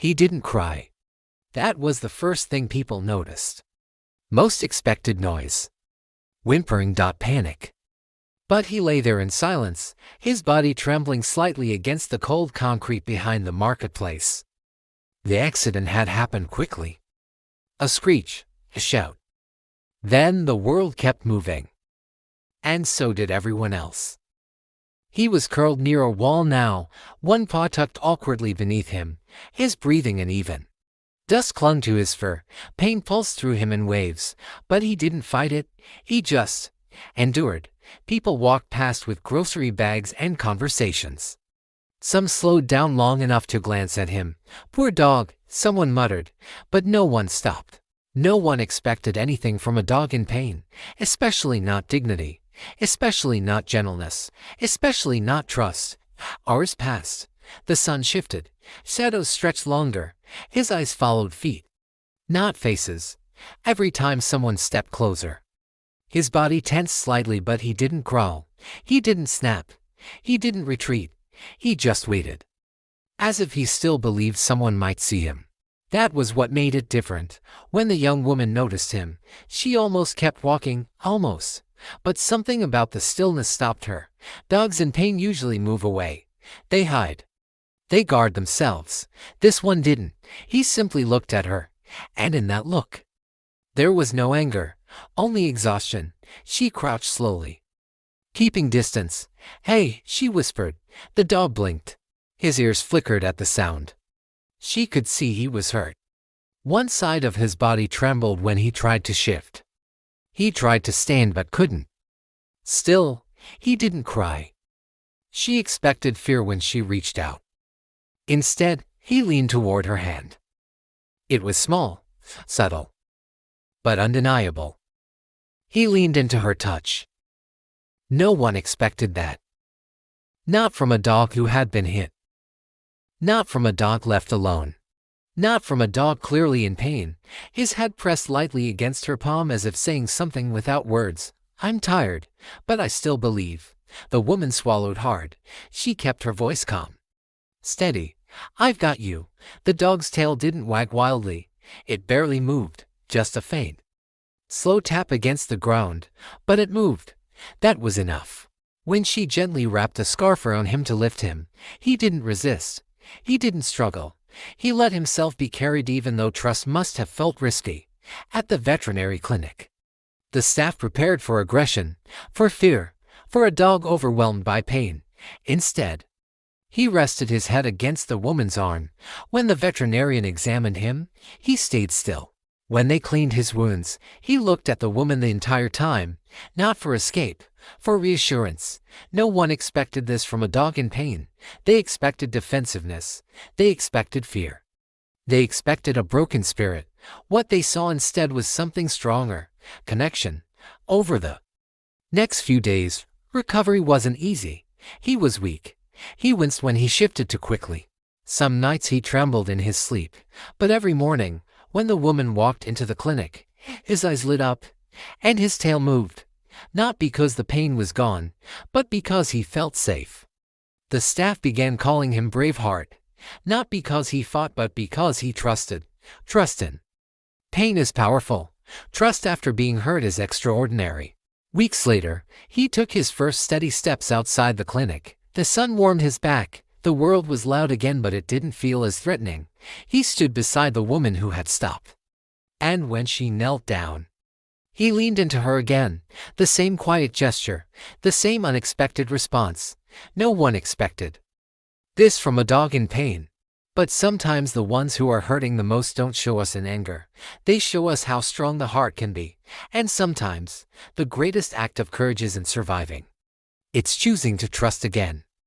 He didn't cry. That was the first thing people noticed. Most expected noise. Whimpering. Panic. But he lay there in silence, his body trembling slightly against the cold concrete behind the marketplace. The accident had happened quickly. A screech, a shout. Then the world kept moving. And so did everyone else. He was curled near a wall now, one paw tucked awkwardly beneath him, his breathing uneven. Dust clung to his fur, pain pulsed through him in waves, but he didn't fight it, he just endured. People walked past with grocery bags and conversations. Some slowed down long enough to glance at him. Poor dog, someone muttered, but no one stopped. No one expected anything from a dog in pain, especially not dignity, especially not gentleness, especially not trust. Hours passed. The sun shifted. Shadows stretched longer. His eyes followed feet, not faces. Every time someone stepped closer. His body tensed slightly, but he didn't growl. He didn't snap. He didn't retreat. He just waited. As if he still believed someone might see him. That was what made it different. When the young woman noticed him, she almost kept walking, almost. But something about the stillness stopped her. Dogs in pain usually move away. They hide. They guard themselves. This one didn't. He simply looked at her. And in that look, there was no anger, only exhaustion. She crouched slowly, keeping distance. "Hey," she whispered. The dog blinked. His ears flickered at the sound. She could see he was hurt. One side of his body trembled when he tried to shift. He tried to stand but couldn't. Still, he didn't cry. She expected fear when she reached out. Instead, he leaned toward her hand. It was small, subtle, but undeniable. He leaned into her touch. No one expected that. Not from a dog who had been hit. Not from a dog left alone. Not from a dog clearly in pain, his head pressed lightly against her palm as if saying something without words. "I'm tired, but I still believe." The woman swallowed hard. She kept her voice calm. "Steady. I've got you." The dog's tail didn't wag wildly. It barely moved, just a faint, slow tap against the ground, but it moved. That was enough. When she gently wrapped a scarf around him to lift him, he didn't resist. He didn't struggle. He let himself be carried even though trust must have felt risky. At the veterinary clinic, the staff prepared for aggression, for fear, for a dog overwhelmed by pain. Instead, he rested his head against the woman's arm. When the veterinarian examined him, he stayed still. When they cleaned his wounds, he looked at the woman the entire time, not for escape, for reassurance. No one expected this from a dog in pain. They expected defensiveness. They expected fear. They expected a broken spirit. What they saw instead was something stronger, connection. Over the next few days, recovery wasn't easy. He was weak. He winced when he shifted too quickly. Some nights he trembled in his sleep, but every morning, when the woman walked into the clinic, his eyes lit up, and his tail moved. Not because the pain was gone, but because he felt safe. The staff began calling him Braveheart, not because he fought but because he trusted. Trust in pain is powerful. Trust after being hurt is extraordinary. Weeks later, he took his first steady steps outside the clinic. The sun warmed his back. The world was loud again, but it didn't feel as threatening. He stood beside the woman who had stopped. And when she knelt down, he leaned into her again. The same quiet gesture, the same unexpected response. No one expected this from a dog in pain. But sometimes the ones who are hurting the most don't show us in anger. They show us how strong the heart can be. And sometimes, the greatest act of courage isn't surviving. It's choosing to trust again.